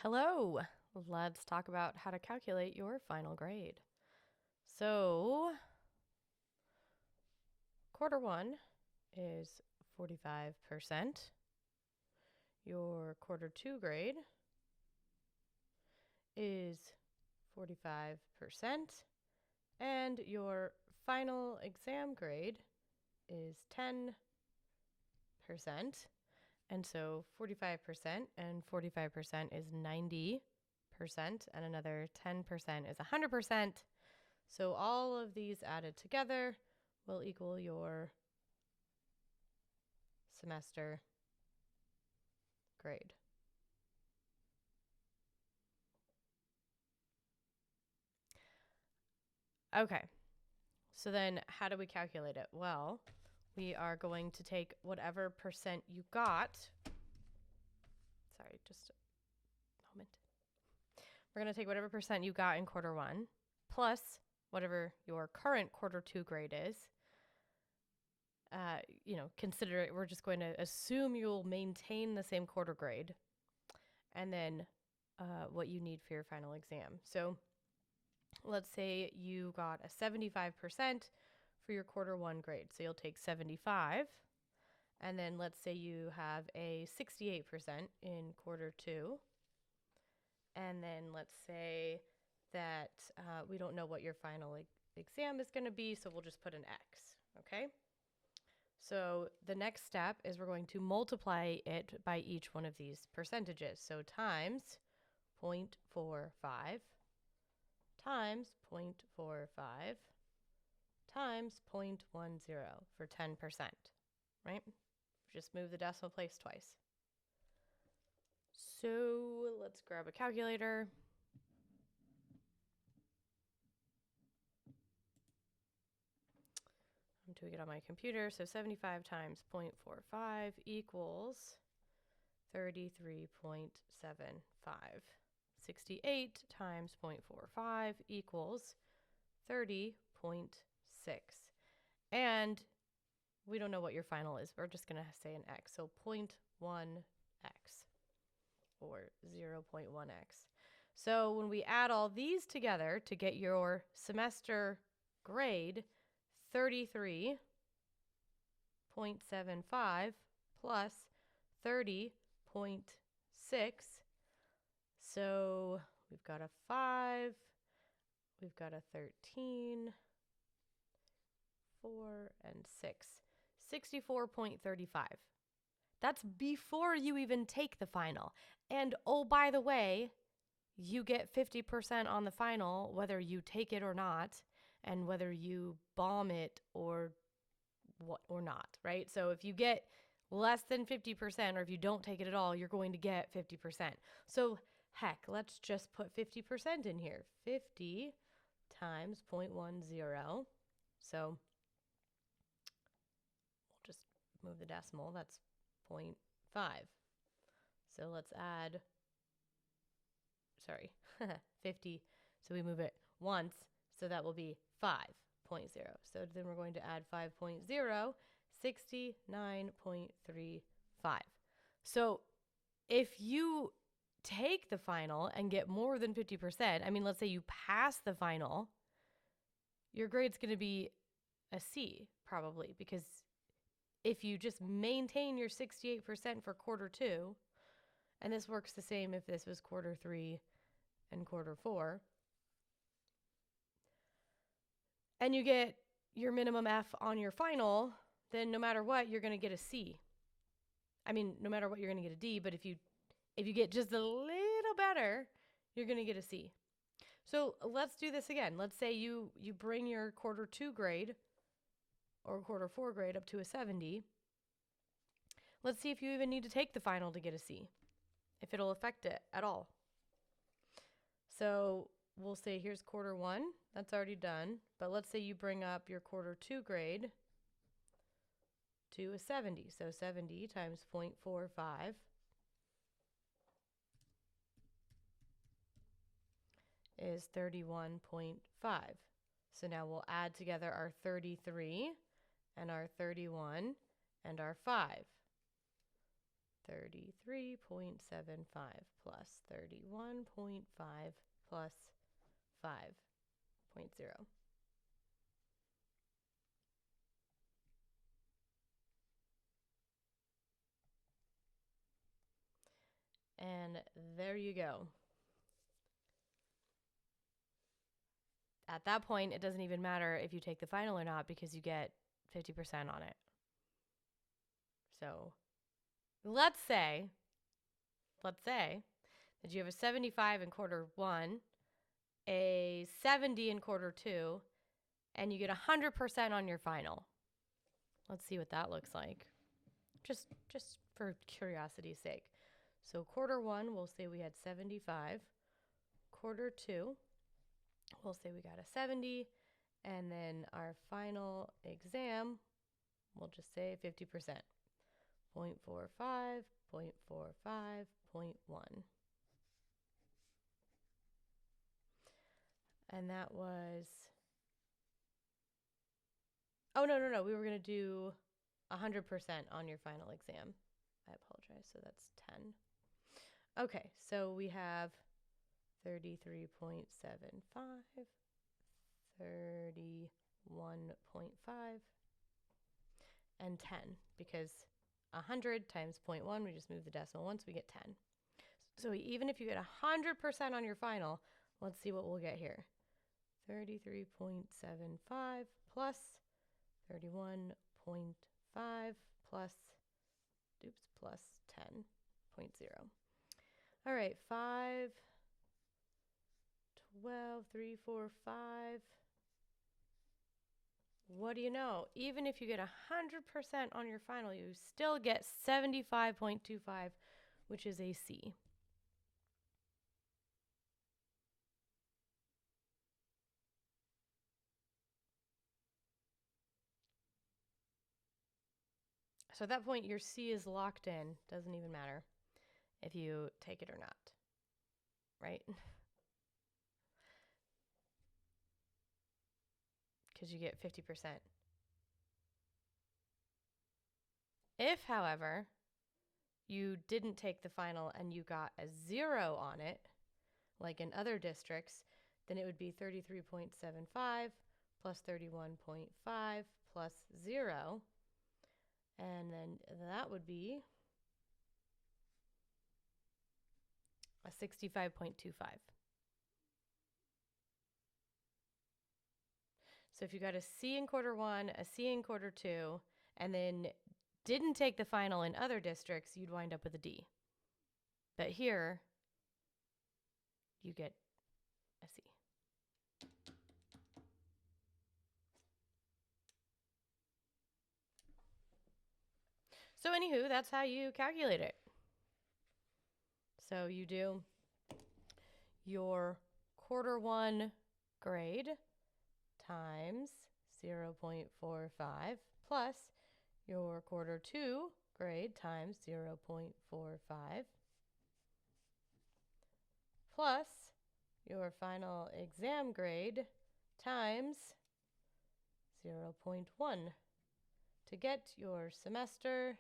Hello, let's talk about how to calculate your final grade. So, quarter one is 45%. Your quarter two grade is 45%. And your final exam grade is 10%. And so 45% and 45% is 90%, and another 10% is 100%. So all of these added together will equal your semester grade. Okay, so then how do we calculate it? Well, we are going to take whatever percent you got. Sorry, just a moment. We're going to take whatever percent you got in quarter one plus whatever your current quarter two grade is. Consider it, we're just going to assume you'll maintain the same quarter grade, and then what you need for your final exam. So let's say you got a 75% for your quarter one grade. So you'll take 75. And then let's say you have a 68% in quarter two. And then let's say that we don't know what your final exam is going to be, so we'll just put an X, okay? So the next step is we're going to multiply it by each one of these percentages. So times 0.45 times 0.45 times 0.10 for 10%, right? Just move the decimal place twice. So let's grab a calculator. I'm doing it on my computer. So 75 times 0.45 equals 33.75. 68 times 0.45 equals 30.6. And we don't know what your final is. We're just going to say an X. So 0.1x or 0.1x. So when we add all these together to get your semester grade, 33.75 plus 30.6. So we've got a 5, we've got a 13, 4, and 6. 64.35. That's before you even take the final. And oh, by the way, you get 50% on the final, whether you take it or not, and whether you bomb it or not, right? So if you get less than 50%, or if you don't take it at all, you're going to get 50%. So heck, let's just put 50% in here. 50 times 0.10. So we'll just move the decimal. That's 0.5. So let's add, 50. So we move it once. So that will be 5.0. So then we're going to add 5.0, 69.35. So if you take the final and get more than 50%, I mean, let's say you pass the final, your grade's going to be a C probably, because if you just maintain your 68% for quarter two, and this works the same if this was quarter three and quarter four, and you get your minimum F on your final, then no matter what, you're going to get a C. I mean, no matter what, you're going to get a D, but if you get just a little better, you're going to get a C. So let's do this again. Let's say you bring your quarter two grade or quarter four grade up to a 70. Let's see if you even need to take the final to get a C, if it'll affect it at all. So we'll say here's quarter one. That's already done. But let's say you bring up your quarter two grade to a 70. So 70 times 0.45 is 31.5. So now we'll add together our 33 and our 31 and our 5. 33.75 plus 31.5 plus 5.0. And there you go. At that point, it doesn't even matter if you take the final or not because you get 50% on it. So let's say that you have a 75 in quarter one, a 70 in quarter two, and you get 100% on your final. Let's see what that looks like. Just for curiosity's sake. So quarter one, we'll say we had 75. Quarter two, we'll say we got a 70. And then our final exam, we'll just say 50%. 0.45, 0.45, 0.1. And that was, oh, no. We were going to do 100% on your final exam. I apologize. So that's 10. Okay, so we have 33.75, 31.5, and 10, because 100 times 0.1, we just move the decimal once, we get 10. So even if you get 100% on your final, let's see what we'll get here. 33.75 plus 31.5 plus 10.0. All right, 5, 12, 3, 4, 5. What do you know? Even if you get 100% on your final, you still get 75.25, which is a C. So at that point, your C is locked in. Doesn't even matter if you take it or not, right? Because you get 50%. If, however, you didn't take the final and you got a 0 on it, like in other districts, then it would be 33.75 plus 31.5 plus 0. And then that would be a 65.25. So if you got a C in quarter one, a C in quarter two, and then didn't take the final in other districts, you'd wind up with a D. But here, you get a C. So anywho, that's how you calculate it. So you do your quarter one grade times 0.45 plus your quarter two grade times 0.45 plus your final exam grade times 0.1 to get your semester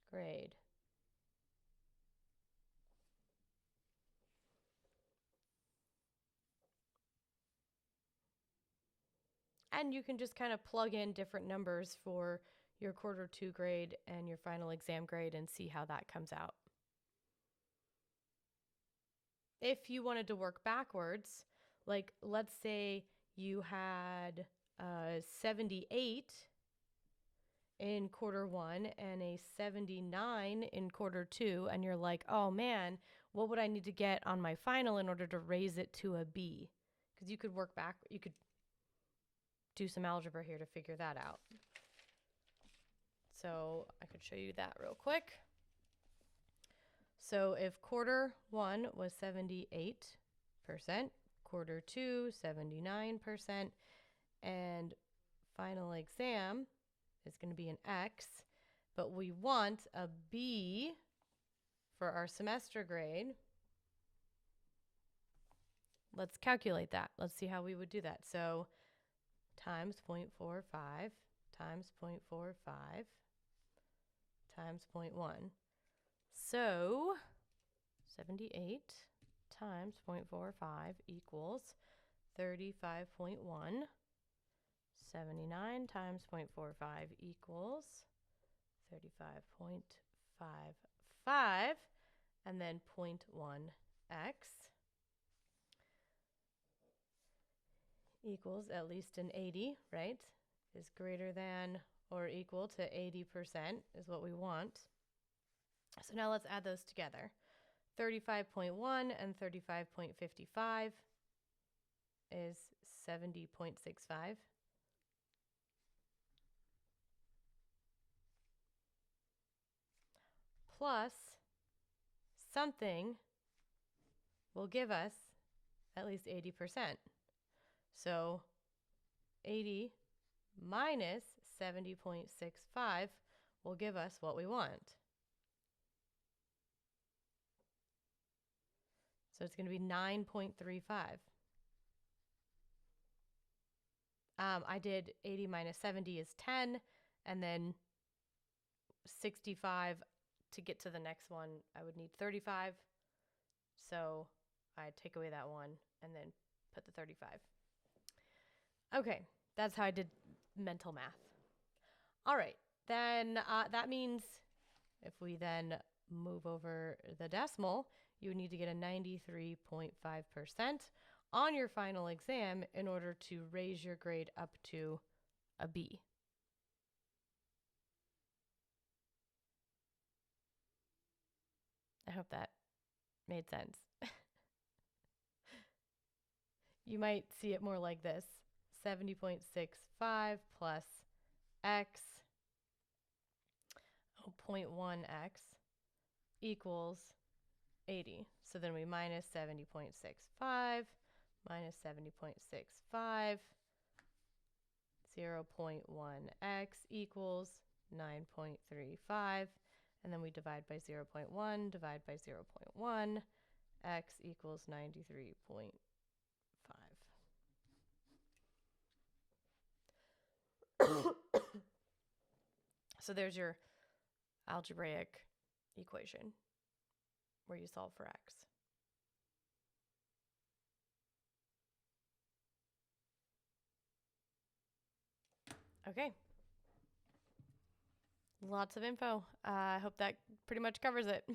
grade. And you can just kind of plug in different numbers for your quarter two grade and your final exam grade and see how that comes out. If you wanted to work backwards, like let's say you had 78 in quarter one and a 79 in quarter two, and you're like, oh man, what would I need to get on my final in order to raise it to a B? Because you could work back, you could do some algebra here to figure that out. So I could show you that real quick. So if quarter one was 78%, quarter two, 79%, and final exam is going to be an X, but we want a B for our semester grade. Let's calculate that. Let's see how we would do that. So times 0.45 times 0.45 times 0.1. So 78 times 0.45 equals 35.1. 79 times 0.45 equals 35.55, and then 0.1x equals at least an 80, right? Is greater than or equal to 80% is what we want. So now let's add those together. 35.1 and 35.55 is 70.65. Plus something will give us at least 80%. So 80 minus 70.65 will give us what we want. So it's going to be 9.35. I did 80 minus 70 is 10, and then 65 to get to the next one, I would need 35. So I take away that one and then put the 35. Okay, that's how I did mental math. All right, then that means if we then move over the decimal, you would need to get a 93.5% on your final exam in order to raise your grade up to a B. I hope that made sense. You might see it more like this. 70.65 plus x, 0.1x equals 80. So then we minus 70.65 minus 70.65. 0.1x equals 9.35. And then we divide by 0.1, divide by 0.1. X equals 93.5. So there's your algebraic equation where you solve for x. Okay. Lots of info. I hope that pretty much covers it.